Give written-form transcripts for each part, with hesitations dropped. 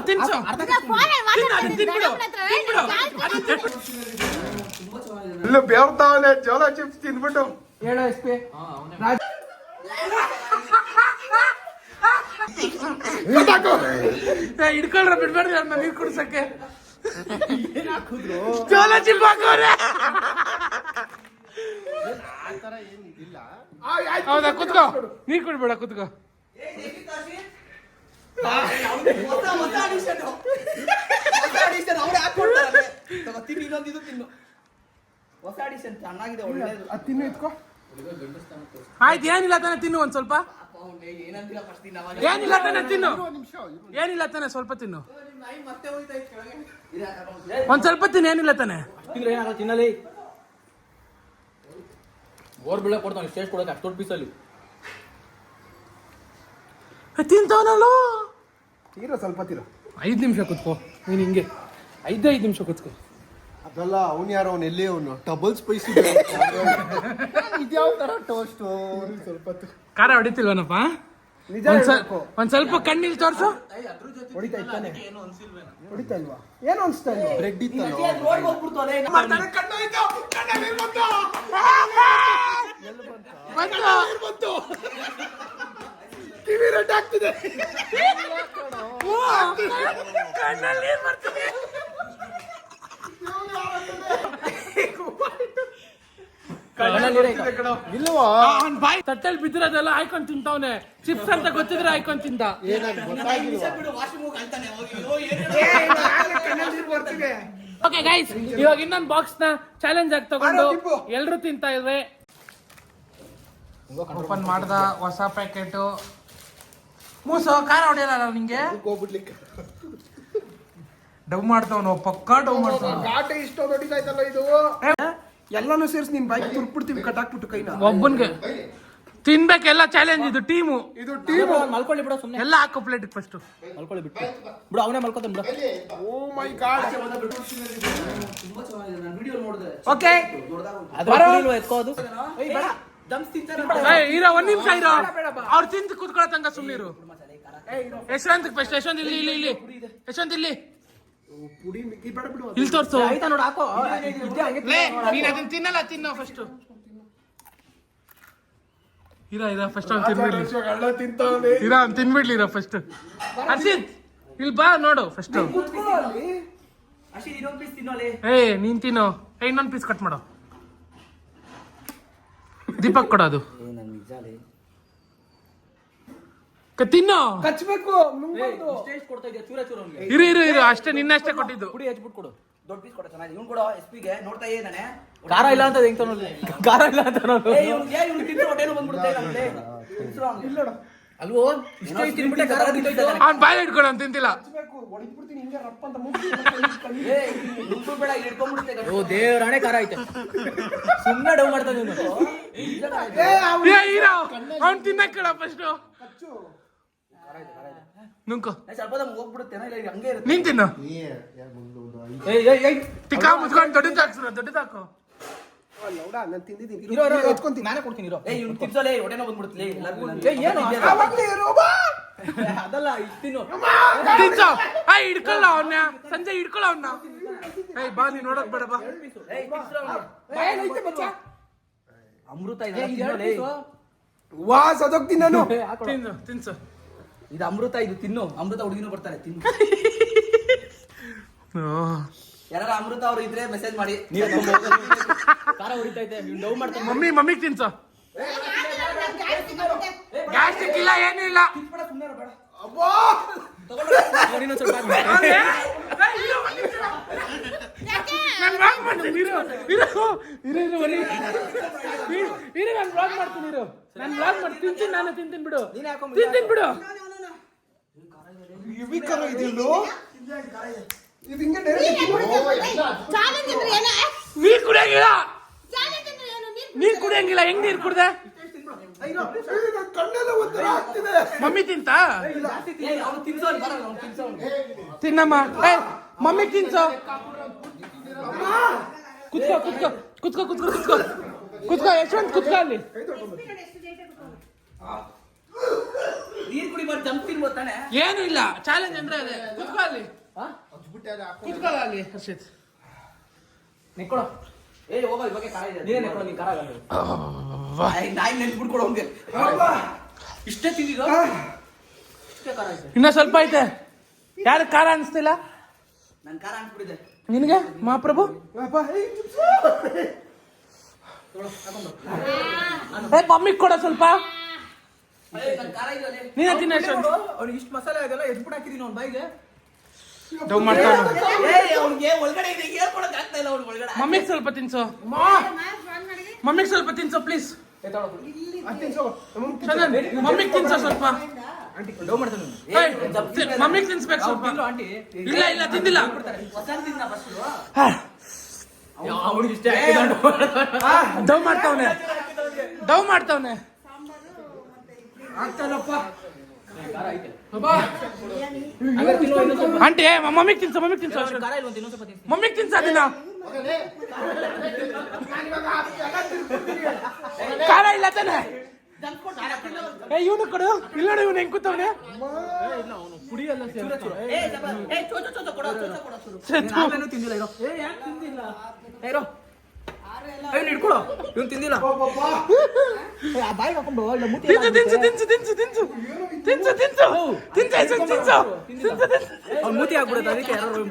ತಿನ್ಸು ಇಲ್ಲ ಬೇವ್ತಾವನೆ ಜೋಳ ಚಿಪ್ಸ್ ತಿನ್ಬಿಟ್ಟು ಹೇಳೋ ಎಸ್ ಪಿ ಹಿಡ್ಕೊಳ್ರ ಬಿಡ್ಬೇಡ್ರಿ ಅವ್ರನ್ನ ನೀರ್ ಕುಡ್ಸಕ್ಕೆ ಜೋಳ ಚಿಪ್ ಹಾಕೋರೆ ಹೌದಾ ಕುತ್ಕೋ ನೀರ್ ಕುಡ್ಬೇಡ ಕುತ್ಕೋ ಆಯ್ತು ಏನಿಲ್ಲ ತಾನೆ ತಿನ್ನು ಒಂದ್ ಸ್ವಲ್ಪ ಏನಿಲ್ಲ ತಾನೆ ತಿನ್ನು ಏನಿಲ್ಲ ತಾನೆ ಸ್ವಲ್ಪ ತಿನ್ನು ಒಂದ್ ಸ್ವಲ್ಪ ತಿನ್ನು ಏನಿಲ್ಲ ತಾನೆ ತಿನ್ನಲಿ ಓರ್ ಬೀಳ ಕೊಡ್ತಾನೆ ಸ್ಟೇಜ್ ಕೊಡಕ್ಕೆ ಅಷ್ಟು ದೊಡ್ಡ ಪೀಸಲ್ಲಿ ತಿಂತವನಲ್ಲ ತೀರ ಸ್ವಲ್ಪ ತೀರ 5 ನಿಮಿಷ ಕುತ್ಕೋ ನೀನ್ ಹಿಂಗೆ 5 ನಿಮಿಷ ಕುತ್ಕೋ ಅದಲ್ಲ ಅವ್ನು ಯಾರು ಅವ್ನು ಎಲ್ಲಿ ಅವನು ಡಬಲ್ ಸ್ಪೈಸಿ ಇದ್ಯಾವ ತರ ಟೋಸ್ಟ್ ಸ್ವಲ್ಪ ಖಾರ ಹೊಡಿತಿಲ್ವನಪ್ಪ ಒಂದ್ ಸ್ವಲ್ಪ ಕಣ್ಣಿಲ್ ತೋರ್ಸು ಹೊಡಿತಾ ಇಲ್ವಾ ಏನು ಅನ್ಸ್ತಾ ಇಲ್ಲ ಬ್ರೆಡ್ ಇತ್ತಲ್ಲ ಟಿವಿ ರೆಡ್ ಆಗ್ತಿದೆ ಇಲ್ವಾ ಬಾಯಿ ತಟ್ಟೆಲ್ ಬಿದ್ದಿರೋದೆಲ್ಲ ಹಾಕೊಂಡ್ ತಿಂತಾವನೆ ಚಿಪ್ಸ್ ಅಂತ ಗೊತ್ತಿದ್ರೆ ಹಾಕೊಂಡ್ ತಿಂತ ಓಕೆ ಗೈಸ್ ಇವಾಗ ಇನ್ನೊಂದು ಬಾಕ್ಸ್ ನ ಚಾಲೆಂಜ್ ಆಗಿ ತಗೊಂಡು ಎಲ್ರು ತಿಂತಾ ಇದ್ರೆ ಓಪನ್ ಮಾಡ್ದ ಹೊಸ ಪ್ಯಾಕೆಟ್ ಮೂಸು ಖಾರ ಹೊಡೆಯಲ್ಲ ನಿಂಗೆ ಡವ್ ಮಾಡ್ತಾವನು ಪಕ್ಕ ಡವ್ ಮಾಡ್ತಾವ ಘಾಟ ಇಷ್ಟೊಂದು ಹೊಡಿತಾಯ್ತಲ್ಲ ಇದು ಎಲ್ಲಾನು ಸೇರಿಸಿ ನಿನ್ ಬಾಯಿಗೆ ತುರ್ಬಿಡ್ತೀವಿ ಕಟ್ಟಾಕ್ಬಿಟ್ಟು ಕೈನ ಒಬ್ಬನ್ಗೆ ತಿನ್ಬೇಕೆಲ್ಲ ಚಾಲೆಂಜ್ ಇದು ಟೀಮು ಮಲ್ಕೊಳ್ಳಿ ಬಿಡು ಸುಮ್ಮನೆ ಎಲ್ಲ ಹಾಕೋ ಪ್ಲೇಟ್ ಫಸ್ಟ್ ಮಲ್ಕೊಳ್ಳಿ ಬಿಟ್ಟು ಬಿಡು ಅವನೇ ಮಲ್ಕೋತಾನೆ ಬಿಡು ಓ ಮೈ ಗಾಡ್ ತುಂಬಾ ಚೆನ್ನಾಗಿದೆ ನಾನು ವಿಡಿಯೋ ನೋಡಿದೆ ಓಕೆ ಅದು ಎತ್ಕೋದು ಇರೋ ಒಂದ್ ನಿಮಿಷ ಇರೋ ಅವ್ರು ತಿಂದು ಕೂತ್ಕೊಳ್ಳೋ ತನಕ ಸುಮ್ಮನಿರು ಯಶವಂತ್ ಫಸ್ಟ್ ಯಶವಂತ್ ಇಲ್ಲಿ ಇಲ್ಲಿ ಇಲ್ಲಿ ಯಶವಂತ್ ಇಲ್ಲಿ ಇಲ್ಲಿ ತೋರ್ಸು ನೀನ್ ಅದನ್ನ ತಿನ್ನಲ್ಲ ತಿನ್ನೋ ಫಸ್ಟ್ ಇರ ಫಸ್ಟ್ ಅವ್ನು ತಿನ್ಬಿಡ್ಲಿ ಇರ ಅವ್ನು ತಿನ್ಬಿಡ್ಲಿ ಇರೋ ಫಸ್ಟ್ ಹರ್ಷಿತ್ ಇಲ್ಲಿ ಬಾ ನೋಡು ಫಸ್ಟ್ ಏ ನೀನ್ ತಿನ್ನೋ ಇನ್ನೊಂದು ಪೀಸ್ ಕಟ್ ಮಾಡೋ ದೀಪಕ್ ಕೊಡೋದು ತಿನ್ನೋ ಕಚ್ಬೇಕು ಇರು ಇರು ಇರು ಅಷ್ಟೇ ನಿನ್ನಷ್ಟೇ ಕೊಟ್ಟಿದ್ದು ಪುಡಿ ಹಚ್ಬಿಟ್ಟು ಕೊಡು ದೊಡ್ಡ ಪೀಸ್ ಕೊಡ ಚೆನ್ನಾಗಿದೆ ಇವ್ನು ಕೊಡು ಎಸ್ ಪಿಗೆ ನೋಡ್ತಾ ಇದ್ದಾನೆ ಖಾರ ಇಲ್ಲ ಅಂತ ಹೆಂಗ್ ತಗೊಳ್ಳೋದು ಖಾರ ಇಲ್ಲ ಅಂತ ಅಲ್ವೋ ಇಷ್ಟೇ ತಿನ್ಬಿಟ್ಟೆ ಖಾರ ಅವ್ನು ಬಾಯಿ ಹಿಡ್ಕೊಂಡು ಅವ್ನು ತಿಂತಿಲ್ಲ ಓ ದೇವರಾಣೆ ಖಾರ ಐತೆ ಸುಮ್ಮನೆ ಡವ್ ಮಾಡ್ತಾನೆ ಅವ್ನು ತಿನ್ನಕ್ ಕೇಳ ಫಸ್ಟ್ ನುಂಕೋ ಸ್ವಲ್ಪ ಹೋಗ್ಬಿಡುತ್ತೆ ಹಂಗೆ ಇರುತ್ತೆ ನೀನ್ ತಿನ್ನು ಟಿಕ್ಕಾ ಮುಚ್ಕೊಂಡು ದೊಡ್ಡದಾಕು ನಾನು ತಿಂದಿದ್ದೀನಿ ನಾನೇ ಕೊಡ್ತೀನಿ ಇರೋ ಇವ್ನು ತಿನ್ಸಲೇ ಹೊಟ್ಟೆನೋ ಬಂದ್ಬಿಡುತ್ತಲೇ ಅದಲ್ಲ ಇಷ್ಟಿನ್ನು ತಿನ್ಸೋ ಹಿಡ್ಕೊಳ್ಳ ಅವನ್ನ ಸಂಜೆ ಹಿಡ್ಕೊಳ್ಳ ಅವನ್ನ ಬಾ ನೀನ್ ನೋಡಕ್ ಬೇಡ ಬಾ ಅಮೃತ ಇದೆ ವಾ ಸದೋಗ್ತೀನಿ ನಾನು ತಿನ್ಸು ಇದು ಅಮೃತ ಇದು ತಿನ್ನು ಅಮೃತ ಹುಡುಗಿನೂ ಬರ್ತಾರೆ ತಿನ್ನು ಯಾರ ಅಮೃತ ಅವ್ರು ಇದ್ರೆ ಮೆಸೇಜ್ ಮಾಡಿ ಖಾರ ಹೊಡಿತೈತೆ ಡವ್ ಮಾಡ್ತಾರೆ ಮಮ್ಮಿ ತಿನ್ಸು ಗ್ಯಾಸ್ಟ್ರಿಕ್ ಇಲ್ಲ ಏನೂ ಇಲ್ಲ ನಾನು ತಿಂತೀನಿ ಬಿಡು ಬಿಡು ನೀರ್ ಕುಡಿಯಂಗಿಲ್ಲ ಹೆಂಗ್ ನೀರ್ ಕುಡ್ದೆ ಮಮ್ಮಿ ತಿಂತ ತಿನ್ನಮ್ಮ ಮಮ್ಮಿ ತಿನ್ಸೋ ಕುತ್ಕೋ ಕುತ್ಕೋ ಕುತ್ಕೋ ಕುತ್ಕೋ ಕುತ್ಕೋ ಕುತ್ಕೋ ಯಶವಂತ್ ಕುತ್ಕೋ ಅಲ್ಲಿ ನೀರ್ ಕುಡಿಬಾರ್ದು ಜಂಪ್ ತಿನ್ಬೋದು ತಾನೆ. ಏನು ಇಲ್ಲ, ಚಾಲೆಂಜ್ ಅಂದ್ರೆ ಅದೇ. ಕುತ್ಕೋ ಅಲ್ಲಿ, ಕುತ್ಕೋ ಅಲ್ಲಿ ಹರ್ಷಿತ್. ನೆಕ್ಕೊಳ. ಏ ಹೋಗೋ ಇವಾಗ ಖಾರ ಇದೆ. ನೀನೇ ನೆಕ್ಕೊಳ, ನೀನ್ ಖಾರ ಆಗಲ್ಲ. ನಾಯಿ ನೆನ್ಸ್ಬಿಡ್ಕೊಡು ಅವ್ನಿಗೆ. ಇಷ್ಟೇ ತಿಂದಿಗ ಇಷ್ಟೇ ಖಾರ ಐತೆ. ಇನ್ನ ಸ್ವಲ್ಪ ಐತೆ. ಯಾರು ಖಾರ ಅನಿಸ್ತಿಲ್ಲ? ನನ್ ಖಾರ ಅನ್ಸ್ಬಿಟ್ಟಿದೆ. ನಿನಗೆ ಮಹಾಪ್ರಭು? ಮಮ್ಮಿಗೆ ಕೊಡ ಸ್ವಲ್ಪ. ನೀನೇ ತಿನ್ನ. ಅವ್ನಿಗೆ ಇಷ್ಟು ಮಸಾಲೆ ಆಗಲ್ಲ, ಎದ್ಬಿಟ್ಟು ಹಾಕಿದೀನಿ ಅವ್ನ ಬಾಯಿಗೆ. ಡವ್ ಮಾಡ್ತಾನೆ. ಅವ್ನಿಗೆ ಒಳಗಡೆ ಇದೆ, ಹೇಳ್ಕೊಳಕ್ ಆಗ್ತಾ ಇಲ್ಲ ಅವ್ನಿಗೆ ಒಳಗಡೆ. ಮಮ್ಮಿಗೆ ಸ್ವಲ್ಪ ತಿನ್ಸು, ಮಮ್ಮಿಗೆ ಸ್ವಲ್ಪ ತಿನ್ಸು ಪ್ಲೀಸ್. ಮಮ್ಮಿಗೆ ತಿನ್ಸು ಸ್ವಲ್ಪ. ಡವ್ ಮಾಡ್ತಾನೆ ಮಮ್ಮಿಗೆ ತಿನ್ಸ್ಬೇಕು ಸ್ವಲ್ಪ. ಆಂಟಿ. ಇಲ್ಲ ಇಲ್ಲ ತಿಂದಿಲ್ಲ. ಅವ್ನಿಗೆ ಇಷ್ಟೇ ಡವ್ ಮಾಡ್ತಾವನೆ, ಡವ್ ಮಾಡ್ತಾವನೆ. ಆಂಟಿ ಮಮ್ಮಿಗೆ ತಿನ್ಸು, ಮಮ್ಮಿಗೆ ತಿನ್ಸು. ಖಾರ ಇಲ್ವಂತ ಇನ್ನೊಂದ್ ಸ್ವಲ್ಪ ತಿನ್ಸಿ. ಮಮ್ಮಿಗೆ ತಿನ್ಸ ದಿನ. ಖಾರ ಇಲ್ಲ ತಾನೆ? ಇವನು ಕೊಡು. ಇಲ್ಲ ನೋಡಿ ಇವನು ಹೆಂಗ್ ಕೂತವನೆ. ತಿಂದಿಲ್ಲ ಇರೋ. ಇರೋ ಹಿಡ್ಕೊಡು. ಇವ್ನು ತಿಂದಿಲ್ಲ. ಬಾಯಿಗೆ ಹಾಕೊಂಡು ಇಲ್ಲ ಮೂತಿ. ತಿನ್ಸು ತಿನ್ಸು ತಿನ್ಸು ತಿನ್ಸು ತಿನ್ಸು ತಿನ್ಸು ತಿನ್ಸು ತಿನ್ಸು ತಿನ್ಸು. ಅವ್ನು ಮೂತಿ ಹಾಕ್ಬಿಡುತ್ತೆ, ಅದಕ್ಕೆ ಯಾರು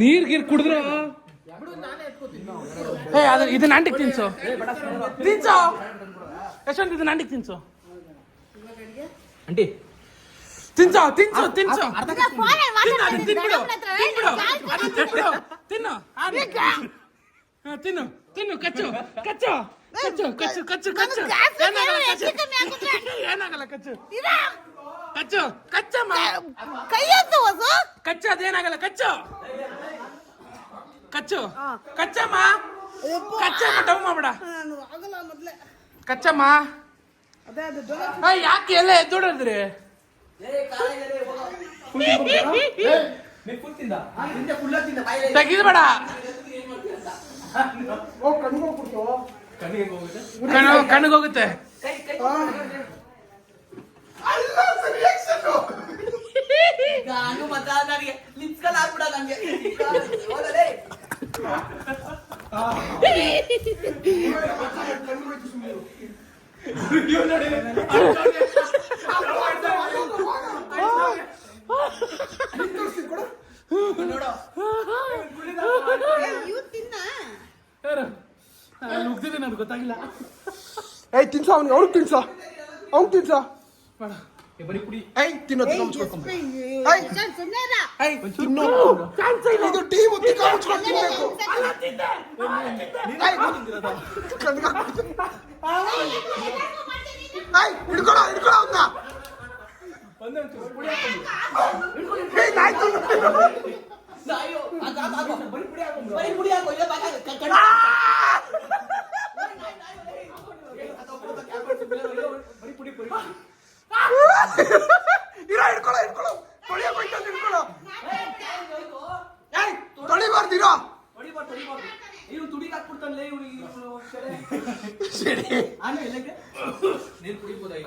ನೀರ್ ಗೀರ್ ಕುಡಿದ್ರು. ಏ ಅದು ಇದನ್ನ ಆಂಟಿಗೆ ತಿನ್ಸು, ತಿನ್ಸು ಯಶವಂತ್, ಇದನ್ನ ಆಂಟಿಗೆ ತಿನ್ಸು. ಆಂಟಿ ತಿನ್ಸು ತಿನ್ಸು ತಿನ್ಸು. ತಿನ್ನು ತಿನ್ನು ತಿನ್ನು. ಕಚ್ಚು ಕಚ್ಚು ಕಚ್ಚು ಕಚ್ಚು ಕಚ್ಚು ಕಚ್ಚು. ಏನಾಗಲ್ಲ ಕಚ್ಚು ಕಚ್ಚು ಕಚ್ಚಮ್ಮ. ಕಚ್ಚು ಅದೇನಾಗಲ್ಲ. ಕಚ್ಚು ಕಚ್ಚು ಕಚ್ಚಮ್ಮ. ಕಚ್ಚಮ್ಮ. ಡವ್ ಮಾಡ್ಬೇಡ. ಕಚ್ಚಮ್ಮ. ಯಾಕೆ ಎಲ್ಲ ಎದ್ದೋಡಿದ್ರಿ? ತೆಗಿದ್ಬೇಡ. ಕಣ್ಣಿಗೆ ಹೋಗುತ್ತೆ. ನಾನು ಮತ್ತ ನನಗೆ ಲಿಪ್ಸ್ಕಲ್ ಆಗ್ಬಿಡ ನಂಗೆ. ಹೋಗಲೇ ನುಗ್ದಿದ್ದೀನಿ, ಅದು ಗೊತ್ತಾಗಿಲ್ಲ. ಏಯ್ ತಿನ್ಸೋ ಅವ್ನಿಗೆ, ಅವ್ನಿಗೆ ತಿನ್ಸೋ, ಅವ್ನಿಗೆ ತಿನ್ಸೋ. ಬರೀ ಕುಡಿ. ಏಯ್ ತಿನ್ನೋ ತಿನ್ನೋ ಮುಚ್ಕೊಳ್ಕೊಂಡು. ಏಯ್ ತಿನ್ನು. ಇದು ಟೀ ಮುತ್ತಿ ಮುಚ್ಕೊಂಡು ತಿನ್ಬೇಕು. ಏಯ್ ಹಿಡ್ಕೊಳ ಹಿಡ್ಕೊಳ ಅವ್ನ. ಏಯ್ ನಾಯಿ ಬರೀ ಕುಡಿ ಹಾಕೋ. ಇಲ್ಲ ಇರೋ ಹಿಡ್ಕೊಳ ಹಿಡ್ಕೊಳ. ತೊಳಿಯಕ್ ಹೋಯ್ತಂತ ಹಿಡ್ಕೊಳ. ಏಯ್ ತೊಳಿಬಾರ್ದಿರೋ. ಇವ್ನು ತುಡಿಗೆ ಹಾಕ್ಬಿಡ್ತಾನಲ್ಲ ಇವ್ನಿಗೆ. ಸರಿ ನೀರು ಕುಡಿಬೋದಾಗಿ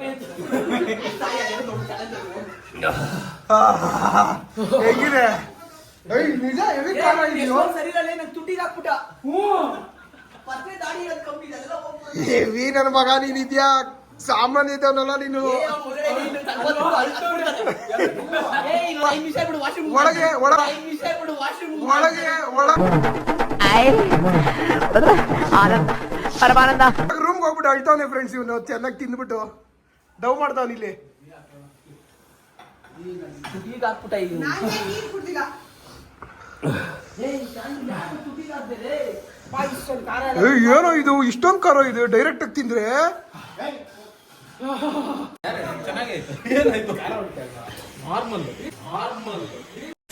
ಹೇಗಿದೆ? ಏಯ್ ನಿಜ ಹೆವಿ ಕಾಲ ಇದೆಯೋ. ಸರಿ ಇಲ್ಲ, ನಂಗೆ ತುಟಿಗೆ ಹಾಕ್ಬಿಟ್ಟ. ಮತ್ತೆ ದಾಡಿ ಇರೋದು ಕಮ್ಮಿ ಇದೆ, ಅದೆಲ್ಲ ಹೋಗ್ಬಿಡು. ಹೆವಿ ನನ್ನ ಮಗ ನೀನಿದ್ಯಾ. ಸಾಮಾನ್ಯ ಇದ್ದಾವನಲ್ಲ ನೀನು. ಒಳಗೆ ರೂಮ್ ಹೋಗ್ಬಿಟ್ಟು ಅಳ್ತಾವನೆ ಫ್ರೆಂಡ್ಸ್. ಇವನು ಚೆನ್ನಾಗಿ ತಿಂದ್ಬಿಟ್ಟು ಡವ್ ಮಾಡ್ತಾವನ ಇಲ್ಲಿ. ಏನೋ ಇದು ಇಷ್ಟೊಂದು ಖಾರ ಇದು. ಡೈರೆಕ್ಟ್ ಆಗಿ ತಿಂದ್ರೆ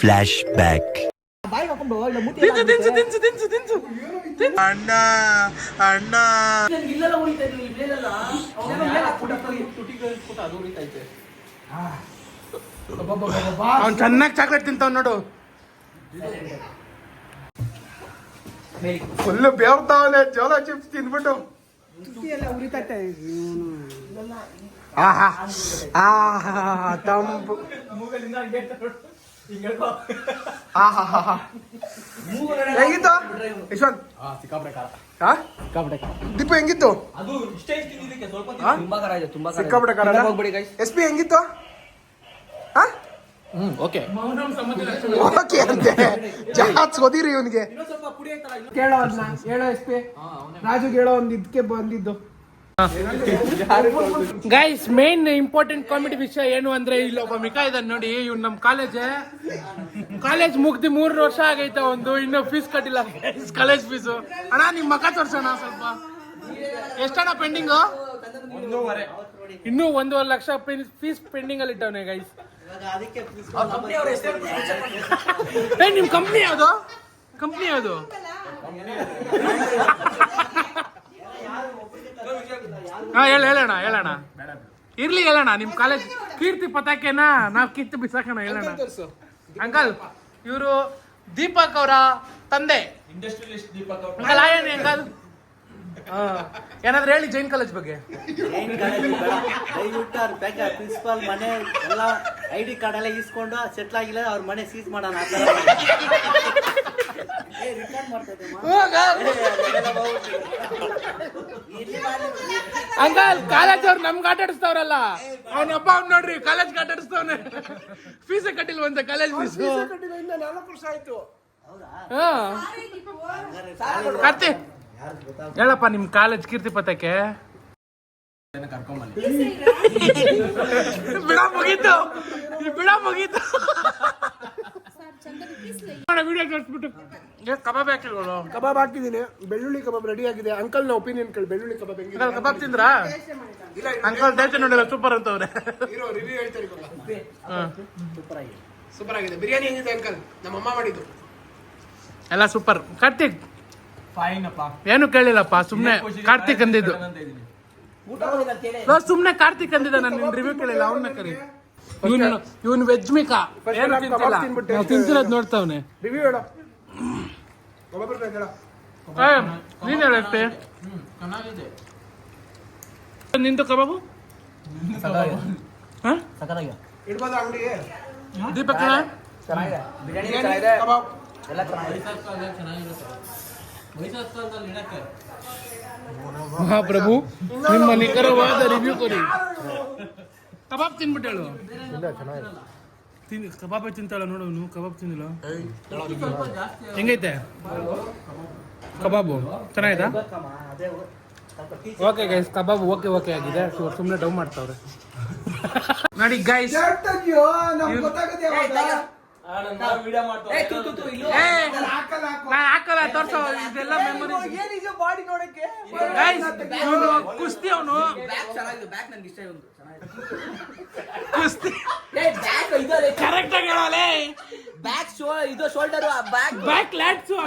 ಫ್ಲಾಶ್ ಬ್ಯಾಕ್. ತಿನ್ಸು ತಿನ್ಸು ತಿನ್ಸು ತಿನ್ಸು ತಿನ್ಸು. ಅಣ್ಣ ಅಣ್ಣ ಅವ್ನು ಚೆನ್ನಾಗಿ ಚಾಕ್ಲೇಟ್ ತಿಂತಾವ್ ನೋಡು. ಫುಲ್ ಬೇವ್ತಾವನೆ ಜೋಳ ಚಿಪ್ಸ್ ತಿಂದ್ಬಿಟ್ಟು. ಆಹಾ ಆಹಾ ತಂಪು ಆಹಾ ಹೆಂಗಿತ್ತು ಯಶವಂತ್ ದೀಪು ಹೆಂಗಿತ್ತು ಅದು ಇಷ್ಟೇ ತಿಂದಿದ್ದಕ್ಕೆ ಸ್ವಲ್ಪ ಹಾ? ತುಂಬಾ ಖಾರ ಇದೆ ತುಂಬಾ ಸಿಕ್ಕಾಪಟ್ಟೆ ಖಾರ ಅಲ್ಲ? ಹೋಗ್ಬಿಡಿ ಗೈಸ್. ಎಸ್ ಪಿ ಹೆಂಗಿತ್ತು ಓಕೆ ಓಕೆ ಅಂತೆ ಜಾಸ್ತಿ ಓದಿರಿ ಇವನಿಗೆ ಇನ್ನೊಂದ್ ಸ್ವಲ್ಪ ಪುಡಿ ಆಯ್ತಲ್ಲ ಇನ್ನೊಂದ್ ಕೇಳೋ ಅದನ್ನ ಹೇಳೋ ಎಸ್ ಪಿ ರಾಜುಗೆ ಹೇಳೋ ಒಂದು ಇದಕ್ಕೆ ಬಂದಿದ್ದು ಗೈಸ್ ಮೇನ್ ಇಂಪಾರ್ಟೆಂಟ್ ಕಾಮಿಡಿ ವಿಷಯ ಏನು ಅಂದ್ರೆ ಇಲ್ಲೊಬ್ಬ ಮಿಕ ಇದ್ದಾನೆ ನೋಡಿ ಇವ್ನು ನಮ್ಮ ಕಾಲೇಜ್ ಮುಗ್ದಿ 3 ವರ್ಷ ಆಗೈತೆ ಒಂದು ಇನ್ನೂ ಫೀಸ್ ಕಟ್ಟಿಲ್ಲ ಕಾಲೇಜ್ ಫೀಸು ಅಣ್ಣ ನಿಮ್ ಮಕ ತೋರ್ಸೋಣ ಸ್ವಲ್ಪ ಎಷ್ಟಣ್ಣ ಪೆಂಡಿಂಗು ಇನ್ನೂ 1.5 ಲಕ್ಷ ಫೀಸ್ ಪೆಂಡಿಂಗ್ ಅಲ್ಲಿ ಇಟ್ಟವನೆ ಗೈಸ್ ನಿಮ್ ಕಂಪ್ನಿ ಯಾವುದು ಹಾ ಹೇಳೋಣ ಇರ್ಲಿ ಹೇಳೋಣ ನಿಮ್ ಕಾಲೇಜ್ ಕೀರ್ತಿ ಪತಾಕೆನ ನಾವ್ ಕಿತ್ತು ಬಿಸಾಕೋಣ ಹೇಳೋಣ ಅಂಕಲ್ ಇವರು ದೀಪಕ್ ಅವರ ತಂದೆ ಅಂಕಲ್ ಆಯಣ್ಣ ಅಂಕಲ್ ಏನಾದ್ರು ಹೇಳಿ ಜೈನ್ ಕಾಲೇಜ್ ಬಗ್ಗೆ ದಯವಿಟ್ಟು ಅವ್ರ ಪ್ರಿನ್ಸಿಪಾಲ್ ಮನೆ ಎಲ್ಲ ID ಕಾರ್ಡ್ ಎಲ್ಲ ಇಸ್ಕೊಂಡು ಸೆಟ್ಲ್ ಆಗಿಲ್ಲ ಅವ್ರ ಮನೆ ಸೀಸ್ ಮಾಡೋಣ ಅಂಕಲ್ ಕಾಲೇಜ್ ಅವ್ರು ನಮ್ಗೆ ಆಟ ಆಡಿಸ್ತಾವ್ರಲ್ಲ ಅವ್ನೊಬ್ಬ ಅವ್ನು ನೋಡ್ರಿ ಕಾಲೇಜ್ ಆಟ ಆಡಿಸ್ತವ್ನೆ ಫೀಸ್ ಕಟ್ಟಿಲ್ವಂತೆ ಕಾಲೇಜ್ ಫೀಸ್ 4 ವರ್ಷ ಆಯ್ತು ಕಾರ್ತಿ ಹೇಳಪ್ಪ ನಿಮ್ ಕಾಲೇಜ್ ಕೀರ್ತಿ ಪತಾಕೆ ಬಿಡ ಮುಗೀತು ವಿಡಿಯೋ ತೋರಿಸ್ಬಿಟ್ಟು ಕಬಾಬ್ ಹಾಕಿಲ್ವಲ್ಲ ಕಬಾಬ್ ಹಾಕಿದ್ದೀನಿ ಬೆಳ್ಳುಳ್ಳಿ ಕಬಾಬ್ ರೆಡಿ ಆಗಿದೆ ಅಂಕಲ್ ನ ಒಪಿನಿಯನ್ ಕೇಳಿ ಬೆಳ್ಳುಳ್ಳಿ ಕಬಾಬ್ ಹೆಂಗಿದೆ ಅಂಕಲ್ ಕಬಾಬ್ ತಿಂದ್ರಾ ಅಂಕಲ್ ಟೇಸ್ಟ್ ನೋಡಿಲ್ಲ ಸೂಪರ್ ಅಂತವ್ರೆ ರಿವ್ಯೂ ಹೇಳ್ತಾರೆ ಸೂಪರ್ ಆಗಿದೆ ಬಿರಿಯಾನಿ ಹೆಂಗಿದೆ ಅಂಕಲ್ ನಮ್ಮ ಅಮ್ಮ ಮಾಡಿದ್ದು ಎಲ್ಲ ಸೂಪರ್ ಕಾರ್ತಿಕ್ ಫೈನ್ ಅಪ್ಪ ಏನು ಕೇಳಿಲ್ಲಪ್ಪ ಸುಮ್ನೆ ಕಾರ್ತಿಕ್ ಅಂದಿದ್ದು ಊಟ ಹೋಗಿಲ್ಲ ಕೇಳಿ ಸುಮ್ನೆ ಕಾರ್ತಿಕ್ ಅಂದಿದ್ದ ನಾನು ರಿವ್ಯೂ ಕೇಳಿಲ್ಲ ಅವನ್ನ ಕರಿ ಇವನು ವೆಜ್ ಮಿಕಾ ಏನು ತಿಂತಿಲ್ಲ ನಾವು ತಿಂತಿರೋದು ನೋಡ್ತಾವನೆ ರಿವ್ಯೂ ಹೇಳು ಕಬಾಬ್ ಹೇಳು ನೀನ್ ಹೇಳಷ್ಟೇ ನಿಂದು ಕಬಾಬು ಸಕಲಾಗಿದೆ ಇಡ್ಬೋದು ಅಂಗಡಿಗೆ ದೀಪಕ್ ಚೆನ್ನಾಗಿದೆ ಬಿರಿಯಾನಿ ಚೆನ್ನಾಗಿದೆ ಕಬಾಬ್ ಎಲ್ಲ ಚೆನ್ನಾಗಿದೆ ಮಹಾಪ್ರಭು ನಿಮ್ಮ ನಿಖರವಾದ ರಿವ್ಯೂ ಕೊಡಿ ಕಬಾಬ್ ತಿನ್ಬಿಟ್ಟು ಹೇಳು ಕಬಾಬ್ ತಿಂತಾಳ ನೋಡು ಕಬಾಬ್ ತಿಂದಿಲ್ಲ ಹೆಂಗೈತೆ ಕಬಾಬು ಚೆನ್ನಾಯ್ತಾ ಓಕೆ ಗೈಸ್ ಕಬಾಬ್ ಓಕೆ ಆಗಿದೆ ಸುಮ್ಮನೆ ಡೌ ಮಾಡ್ತಾವ್ರೆ ನೋಡಿ ಗೈಸ್ ನಾನು ಹಾಕಲ್ಲ ತೋರ್ಸೋ ಇದೆಲ್ಲ ಮೆಮೊರಿ ಕುಸ್ತಿ ಅವನು ಕುಸ್ತಿ ಕರೆಕ್ಟ್ ಆಗಿ ಹೇಳೋಲೆ ಬ್ಯಾಕ್ ಇದು ಶೋಲ್ಡರ್ ಬ್ಯಾಕ್ ಲ್ಯಾಟ್ಸು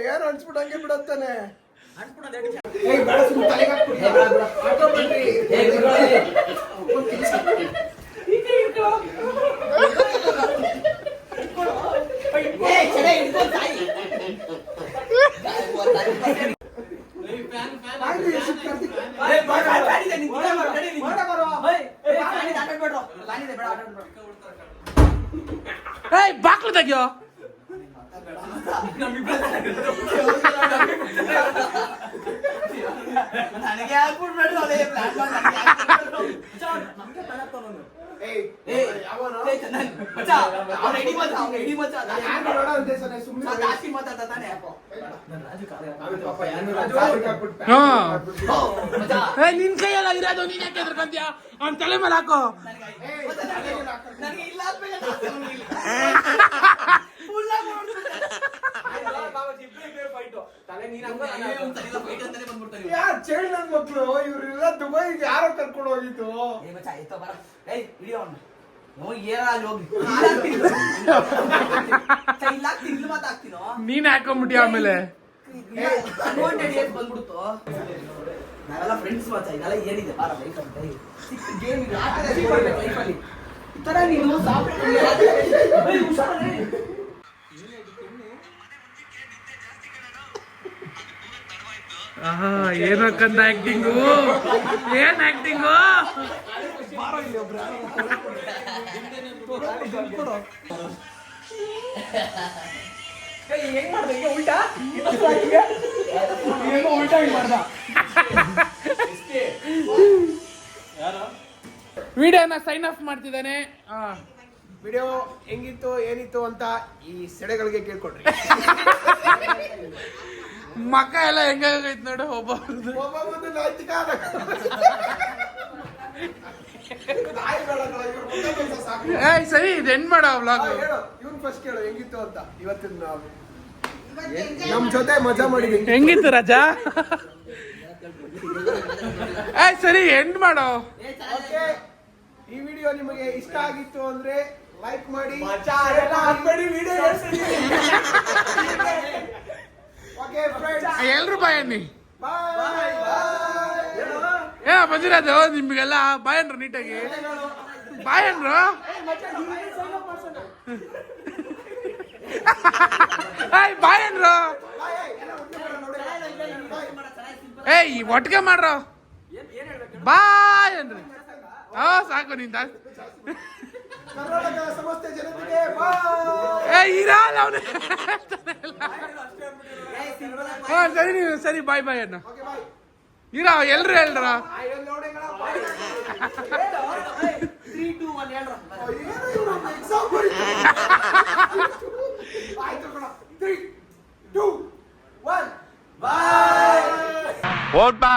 ಏನು ಅನ್ಸ್ಬಿಟ್ಟು ಹಂಗೆ ಬಿಡತ್ತಾನೆ ಬಾಕ್ಲು ತೆಗಿಯೋ ನನಗೆ ಹಾಕ್ಬಿಡ್ಬೇಡ ನಿನ್ ಕೈಯಲ್ಲ ಇರೋದು ನೀನ್ ಯಾಕೆ ಎದ್ರಕಂತೀಯ ಅವ್ನ ತಲೆ ಮೇಲೆ ಹಾಕೋ ನನಗೆ ಇಲ್ಲ ಚೈಲ್ಡ್ ನನ್ ಮಕ್ಳು ಇವ್ರೆಲ್ಲ ದುಬೈಗೆ ಯಾರೋ ಕರ್ಕೊಂಡು ಹೋಗಿದ್ದು. ನೀನ್ ಹಾಕೊಂಡ್ಬಿಟ್ಟಿ ಆಮೇಲೆ. ನಾವೆಲ್ಲ ಫ್ರೆಂಡ್ಸ್ ಮಾತ್ರ, ಇದೆಲ್ಲ ಏನಿದೆ ಬಾರ ಲೈಫ್ ಅಂತ ಗೇಮ್ ಈ ತರ ನೀನು ಏನಕ್ಕಂತ ಆಕ್ಟಿಂಗು, ಏನ್ ಆಕ್ಟಿಂಗು. ಹೆಂಗ್ ಮಾಡ್ದೆ ಉಲ್ಟಾ ವಿಡಿಯೋನ ಸೈನ್ ಆಫ್ ಮಾಡ್ತಿದ್ದಾನೆ. ವಿಡಿಯೋ ಹೆಂಗಿತ್ತು ಏನಿತ್ತು ಅಂತ ಈ ಸೆಡೆಗಳಿಗೆ ಕೇಳ್ಕೊಡ್ರಿ. ಮಕ್ಕ ಎಲ್ಲ ಹೆಂಗಾಗೈತ್ ನೋಡು ಒಬ್ಬ. ಸರಿ ಇದು ಎಂಡ್ ಮಾಡೋ ವ್ಲಾಗ್. ಇವ್ನು ಫಸ್ಟ್ ಕೇಳು ಹೆಂಗಿತ್ತು ಅಂತ. ಇವತ್ತಿನ ನಮ್ ಜೊತೆ ಮಜಾ ಮಾಡಿದ್ವಿ. ಹೆಂಗಿತ್ತು ರಜಾ? ಸರಿ ಎಂಡ್ ಮಾಡೋ. ಈ ವಿಡಿಯೋ ನಿಮಗೆ ಇಷ್ಟ ಆಗಿತ್ತು ಅಂದ್ರೆ ಲೈಕ್ ಮಾಡಿ. ಎಲ್ರು ಬಾಯ್ ಅನ್ನಿ. ಮಂಜುರಾಜ್ ನಿಮ್ಗೆಲ್ಲ ಬಾಯ್ ಅನ್ರು ನೀಟಾಗಿ ಬಾಯ್ ಅನ್ರು. ಬಾಯ್ ಅನ್ರು. ಒಟ್ಟಿಗೆ ಮಾಡ್ರು ಬಾಯ್ ಅನ್ರಿ. ಸಾಕು ನಿಂತ ಕರ್ನಾಟಕ ಸಮಸ್ತ ಜನತೆಗೆ ಇರಲ್ಲ ಅವನು. ಸರಿ ನೀವು ಸರಿ ಬಾಯ್ ಬಾಯ್ ಅಣ್ಣ. ಇರ ಎಲ್ರು ಹೇಳ್ರ. ಬಾಯ್. ಓಟ್ ಬಾ.